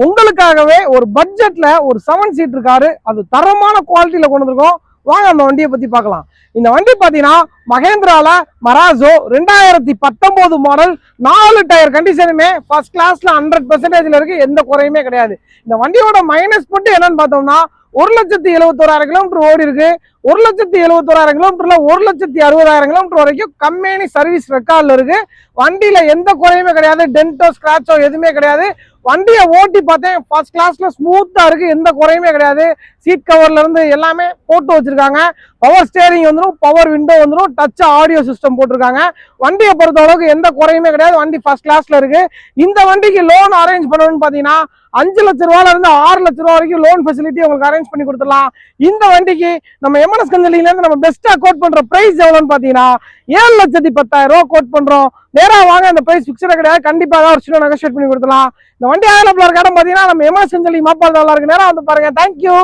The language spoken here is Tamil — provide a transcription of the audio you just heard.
உங்களுக்காகவே ஒரு பட்ஜெட்ல ஒரு 7 சீட்டர் காரு, அது தரமான குவாலிட்டியில கொண்டு வந்திருக்கோம். வாங்க அந்த வண்டியை பத்தி பார்க்கலாம். இந்த வண்டி பாத்தீங்கன்னா மகேந்திரால மராசோ 2019 மாடல், 4 டயர் கண்டிஷனுமே ஃபர்ஸ்ட் கிளாஸ்ல 100% இருக்கு, எந்த குறையுமே கிடையாது. இந்த வண்டியோட மைனஸ் மட்டும் என்னன்னு பார்த்தோம்னா 1,71,000 கிலோமீட்டர் ஓடி இருக்கு. 1,71,000 கிலோமீட்டர்ல 1,60,000 கிலோமீட்டர் வரைக்கும் கம்பெனி சர்வீஸ் ரெக்கார்ட்ல இருக்கு. வண்டியில எந்த குறையுமே கிடையாது, டென்டோ ஸ்கிராச்சோ எதுவுமே கிடையாது. வண்டியை ஓட்டி பார்த்தேன், ஃபர்ஸ்ட் கிளாஸ்ல ஸ்மூத்தா இருக்கு, எந்த குறையுமே கிடையாது. சீட் கவர்ல இருந்து எல்லாமே போட்டு வச்சிருக்காங்க. பவர் ஸ்டேரிங் வந்துடும், பவர் விண்டோ வந்துடும், டச் ஆடியோ சிஸ்டம் போட்டிருக்காங்க. வண்டியை பொறுத்த அளவுக்கு எந்த குறையுமே கிடையாது, வண்டி ஃபர்ஸ்ட் கிளாஸ்ல இருக்கு. இந்த வண்டிக்கு லோன் அரேஞ்ச் பண்ணணும்னு பாத்தீங்கன்னா 5 லட்ச ரூபாயில இருந்து 6 லட்ச ரூபா வரைக்கும் லோன் ஃபெசிலிட்டி உங்களுக்கு அரேஞ்ச் பண்ணி கொடுத்துடலாம். இந்த வண்டிக்கு நம்ம எம்என்எஸ் கன்சல்டிங்ல இருந்து நம்ம பெஸ்டா கோட் பண்ற பிரைஸ் எவ்வளவுன்னு பாத்தீங்கன்னா 7,10,000 ரூபாய் கோட் பண்றோம். நேரா வாங்க, அந்த பிரைஸ் பிக்சரா கிடையாது, கண்டிப்பா ஒரு சில நெகோஷியேட் பண்ணி கொடுத்துலாம். இந்த வண்டி அவைலபிளா இருக்க இடம் பாத்தீங்கன்னா நம்ம எம்என்எஸ் கன்சல்டிங் மாப்பால் இருக்கு, நேரா வந்து பாருங்க. தேங்க்யூ.